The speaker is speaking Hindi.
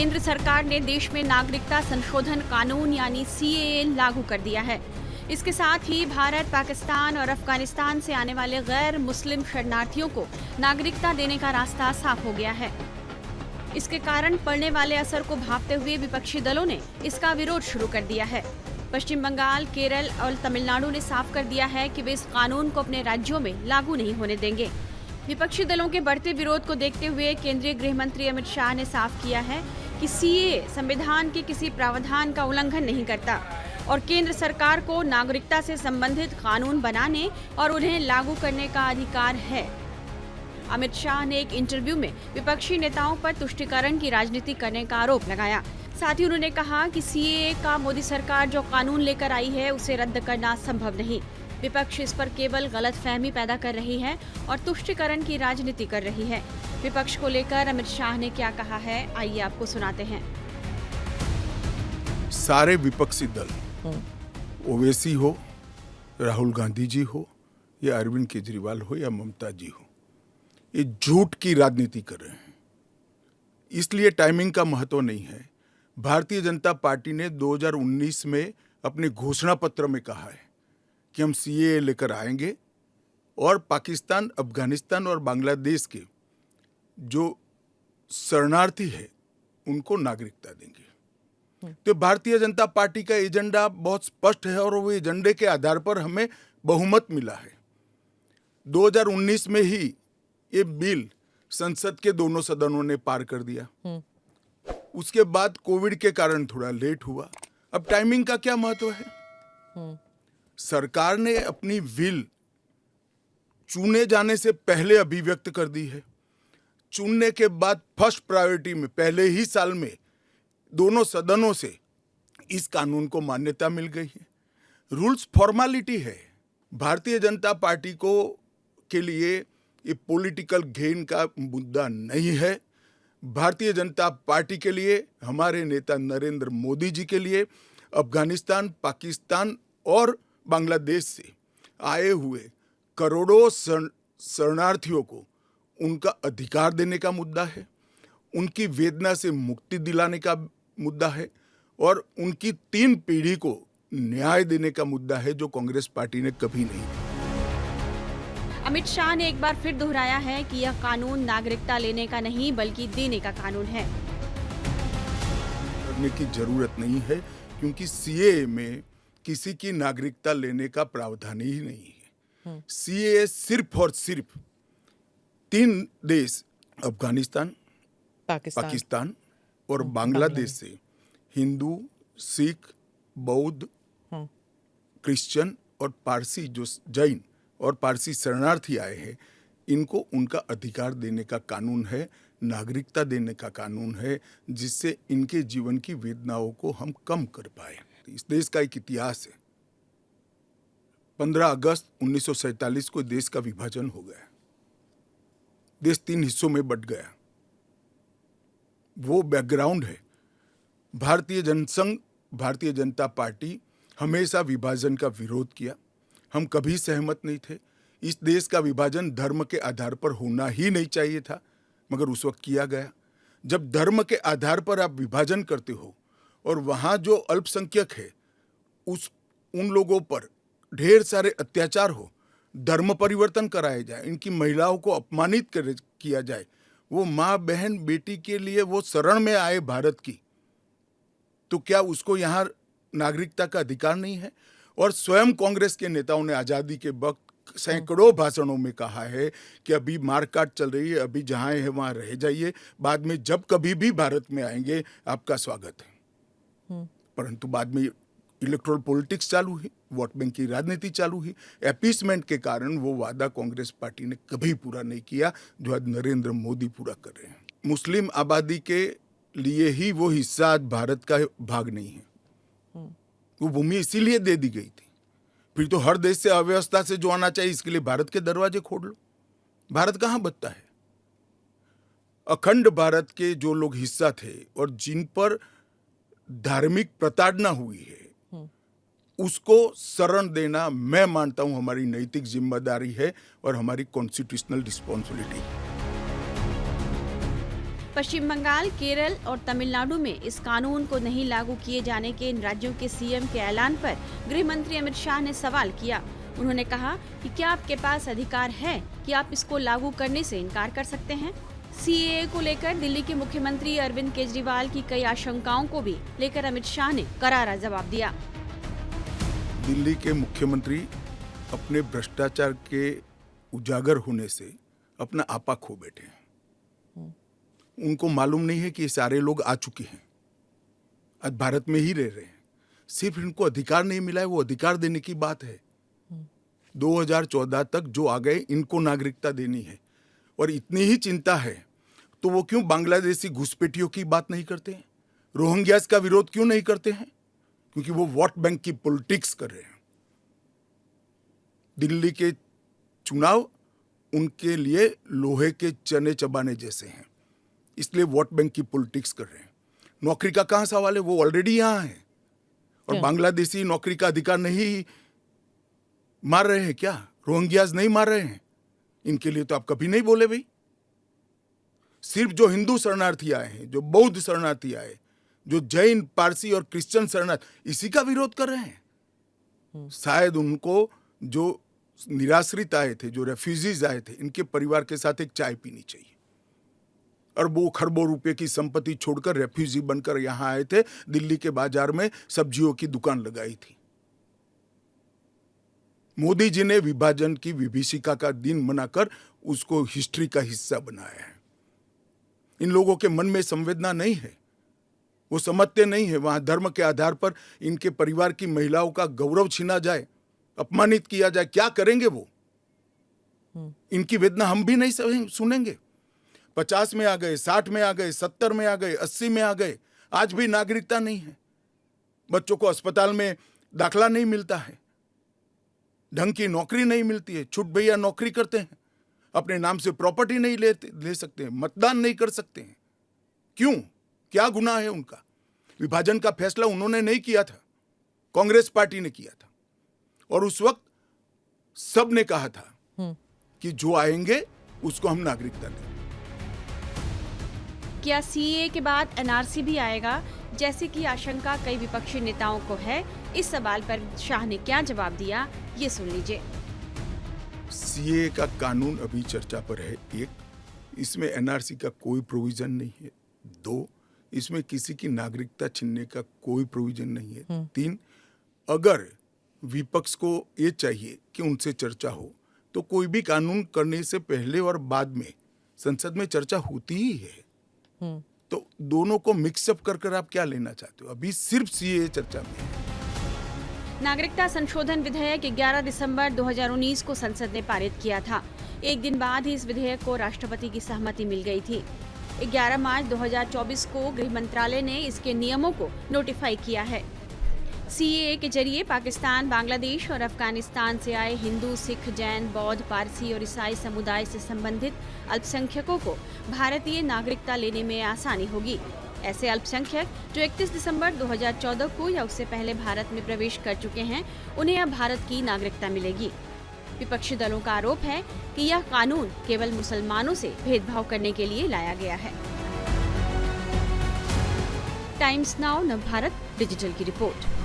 केंद्र सरकार ने देश में नागरिकता संशोधन कानून यानी सीएए लागू कर दिया है। इसके साथ ही भारत, पाकिस्तान और अफगानिस्तान से आने वाले गैर मुस्लिम शरणार्थियों को नागरिकता देने का रास्ता साफ हो गया है। इसके कारण पड़ने वाले असर को भांपते हुए विपक्षी दलों ने इसका विरोध शुरू कर दिया है। पश्चिम बंगाल, केरल और तमिलनाडु ने साफ कर दिया है कि वे इस कानून को अपने राज्यों में लागू नहीं होने देंगे। विपक्षी दलों के बढ़ते विरोध को देखते हुए केंद्रीय गृह मंत्री अमित शाह ने साफ किया है कि सीएए संविधान के किसी प्रावधान का उल्लंघन नहीं करता और केंद्र सरकार को नागरिकता से संबंधित कानून बनाने और उन्हें लागू करने का अधिकार है। अमित शाह ने एक इंटरव्यू में विपक्षी नेताओं पर तुष्टीकरण की राजनीति करने का आरोप लगाया। साथ ही उन्होंने कहा कि सीएए का मोदी सरकार जो कानून लेकर आई है उसे रद्द करना संभव नहीं। विपक्ष इस पर केवल गलतफहमी पैदा कर रही है और तुष्टीकरण की राजनीति कर रही है। विपक्ष को लेकर अमित शाह ने क्या कहा है, आइए आपको सुनाते हैं। सारे विपक्षी दल, ओवैसी हो, राहुल गांधी जी हो या अरविंद केजरीवाल हो या ममता जी हो, ये झूठ की राजनीति कर रहे हैं। इसलिए टाइमिंग का महत्व नहीं है। भारतीय जनता पार्टी ने 2019 में अपने घोषणा पत्र में कहा है कि हम सीएए लेकर आएंगे और पाकिस्तान, अफगानिस्तान और बांग्लादेश के जो शरणार्थी है उनको नागरिकता देंगे। तो भारतीय जनता पार्टी का एजेंडा बहुत स्पष्ट है और वो एजेंडे के आधार पर हमें बहुमत मिला है। 2019 में ही ये बिल संसद के दोनों सदनों ने पार कर दिया। उसके बाद कोविड के कारण थोड़ा लेट हुआ। अब टाइमिंग का क्या महत्व है? सरकार ने अपनी विल चुने जाने से पहले अभिव्यक्त कर दी है। चुनने के बाद फर्स्ट प्रायोरिटी में पहले ही साल में दोनों सदनों से इस कानून को मान्यता मिल गई है। रूल्स फॉर्मेलिटी है। भारतीय जनता पार्टी को के लिए ये पॉलिटिकल गेन का मुद्दा नहीं है। भारतीय जनता पार्टी के लिए, हमारे नेता नरेंद्र मोदी जी के लिए अफगानिस्तान, पाकिस्तान और बांग्लादेश से आए हुए करोड़ों शरणार्थियों को उनका अधिकार देने का मुद्दा है, उनकी वेदना से मुक्ति दिलाने का मुद्दा है और उनकी 3 पीढ़ी को न्याय देने का मुद्दा है, जो कांग्रेस पार्टी ने कभी नहीं किया। अमित शाह ने एक बार फिर दोहराया है कि यह कानून नागरिकता लेने का नहीं बल्कि देने का कानून है। करने की जरूरत नहीं है क्योंकि सीएए में किसी की नागरिकता लेने का प्रावधान ही नहीं है। सीएए सिर्फ और सिर्फ 3 देश, अफगानिस्तान, पाकिस्तान और बांग्लादेश से हिंदू, सिख, बौद्ध, क्रिश्चियन और पारसी, जो जैन और पारसी शरणार्थी आए हैं, इनको उनका अधिकार देने का कानून है, नागरिकता देने का कानून है, जिससे इनके जीवन की वेदनाओं को हम कम कर पाए। इस देश का एक इतिहास है। 15 अगस्त 1947 को देश का विभाजन हो गया। देश 3 हिस्सों में बंट गया। वो बैकग्राउंड है। भारतीय जनसंघ, भारतीय जनता पार्टी हमेशा विभाजन का विरोध किया। हम कभी सहमत नहीं थे। इस देश का विभाजन धर्म के आधार पर होना ही नहीं चाहिए था, मगर उस वक्त किया गया। जब धर्म के आधार पर आप विभाजन करते हो और वहाँ जो अल्पसंख्यक है उन लोगों पर ढेर सारे अत्याचार हो, धर्म परिवर्तन कराए जाए, इनकी महिलाओं को अपमानित किया जाए, वो माँ, बहन, बेटी के लिए वो शरण में आए भारत की, तो क्या उसको यहाँ नागरिकता का अधिकार नहीं है? और स्वयं कांग्रेस के नेताओं ने आज़ादी के वक्त सैकड़ों भाषणों में कहा है कि अभी मारकाट चल रही है, अभी जहाँ है वहाँ रह जाइए, बाद में जब कभी भी भारत में आएंगे आपका स्वागत है। परंतु बाद में इलेक्टोरल पॉलिटिक्स चालू हुई, वोट बैंक की राजनीति चालू हुई। एपीसमेंट के कारण वो वादा कांग्रेस पार्टी ने कभी पूरा नहीं किया, जो आज नरेंद्र मोदी पूरा कर रहे हैं। मुस्लिम आबादी के लिए ही वो हिस्सा आज भारत का भाग नहीं है। वो भूमि इसीलिए दे दी गई थी। फिर तो हर देश से अव्यवस्था से जो आना चाहिए, इसके लिए भारत के दरवाजे खोल लो। भारत कहाँ बचता है? अखंड भारत के जो लोग हिस्सा थे और जिन पर धार्मिक प्रताड़ना हुई है, उसको शरण देना मैं मानता हूं हमारी नैतिक जिम्मेदारी है और हमारी कॉन्स्टिट्यूशनल रिस्पॉन्सिबिलिटी। पश्चिम बंगाल, केरल और तमिलनाडु में इस कानून को नहीं लागू किए जाने के इन राज्यों के सीएम के ऐलान पर गृह मंत्री अमित शाह ने सवाल किया। उन्होंने कहा कि क्या आपके पास अधिकार है कि आप इसको लागू करने से इनकार कर सकते हैं। सीएए को लेकर दिल्ली के मुख्यमंत्री अरविंद केजरीवाल की कई आशंकाओं को भी लेकर अमित शाह ने करारा जवाब दिया। दिल्ली के मुख्यमंत्री अपने भ्रष्टाचार के उजागर होने से अपना आपा खो बैठे हैं। उनको मालूम नहीं है कि ये सारे लोग आ चुके हैं, आज भारत में ही रह रहे हैं। सिर्फ इनको अधिकार नहीं मिला है, वो अधिकार देने की बात है। 2014 तक जो आ गए इनको नागरिकता देनी है। और इतनी ही चिंता है तो वो क्यों बांग्लादेशी घुसपैठियों की बात नहीं करते हैं, रोहिंग्यास का विरोध क्यों नहीं करते हैं? क्योंकि वो वोट बैंक की पॉलिटिक्स कर रहे हैं। दिल्ली के चुनाव उनके लिए लोहे के चने चबाने जैसे हैं, इसलिए वोट बैंक की पॉलिटिक्स कर रहे हैं। नौकरी का कहां सवाल है, वो ऑलरेडी यहां है। और बांग्लादेशी नौकरी का अधिकार नहीं मार रहे हैं क्या? रोहिंग्यास नहीं मार रहे हैं? इनके लिए तो आप कभी नहीं बोले भाई। सिर्फ जो हिंदू शरणार्थी आए हैं, जो बौद्ध शरणार्थी आए, जो जैन, पारसी और क्रिश्चियन शरणार्थी, इसी का विरोध कर रहे हैं। शायद उनको जो निराश्रित आए थे, जो रेफ्यूजीज आए थे, इनके परिवार के साथ एक चाय पीनी चाहिए। अरबों खरबों रुपए की संपत्ति छोड़कर रेफ्यूजी बनकर यहां आए थे, दिल्ली के बाजार में सब्जियों की दुकान लगाई थी। मोदी जी ने विभाजन की विभीषिका का दिन मनाकर उसको हिस्ट्री का हिस्सा बनाया है। इन लोगों के मन में संवेदना नहीं है, वो समझते नहीं है वहां धर्म के आधार पर इनके परिवार की महिलाओं का गौरव छीना जाए, अपमानित किया जाए, क्या करेंगे वो? इनकी वेदना हम भी नहीं सुनेंगे। 50 में आ गए, 60 में आ गए, 70 में आ गए, 80 में आ गए, आज भी नागरिकता नहीं है। बच्चों को अस्पताल में दाखला नहीं मिलता है, ढंग की नौकरी नहीं मिलती है, छुट भैया नौकरी करते हैं, अपने नाम से प्रॉपर्टी नहीं ले सकते हैं, मतदान नहीं कर सकते हैं। क्यों? क्या गुनाह है उनका? विभाजन का फैसला उन्होंने नहीं किया था, कांग्रेस पार्टी ने किया था। और उस वक्त सब ने कहा था कि जो आएंगे उसको हम नागरिकता देंगे। क्या सीएए के बाद एनआरसी भी आएगा, जैसे कि आशंका कई विपक्षी नेताओं को है? इस सवाल पर शाह ने क्या जवाब दिया, ये सुन लीजिए। सीएए का कानून अभी चर्चा पर है। 1, इसमें एनआरसी का कोई प्रोविजन नहीं है। 2, इसमें किसी की नागरिकता छीनने का कोई प्रोविजन नहीं है। 3, अगर विपक्ष को ये चाहिए कि उनसे चर्चा हो तो कोई भी कानून करने से पहले और बाद में संसद में चर्चा होती ही है। तो दोनों को मिक्सअप कर आप क्या लेना चाहते हो? अभी सिर्फ सीएए चर्चा में है। नागरिकता संशोधन विधेयक 11 दिसंबर 2019 को संसद ने पारित किया था। एक दिन बाद ही इस विधेयक को राष्ट्रपति की सहमति मिल गई थी। 11 मार्च 2024 को गृह मंत्रालय ने इसके नियमों को नोटिफाई किया है। सीएए के जरिए पाकिस्तान, बांग्लादेश और अफगानिस्तान से आए हिंदू, सिख, जैन, बौद्ध, पारसी और ईसाई समुदाय से संबंधित अल्पसंख्यकों को भारतीय नागरिकता लेने में आसानी होगी। ऐसे अल्पसंख्यक जो 31 दिसंबर 2014 को या उससे पहले भारत में प्रवेश कर चुके हैं, उन्हें अब भारत की नागरिकता मिलेगी। विपक्षी दलों का आरोप है कि यह कानून केवल मुसलमानों से भेदभाव करने के लिए लाया गया है। टाइम्स नाउ नवभारत डिजिटल की रिपोर्ट।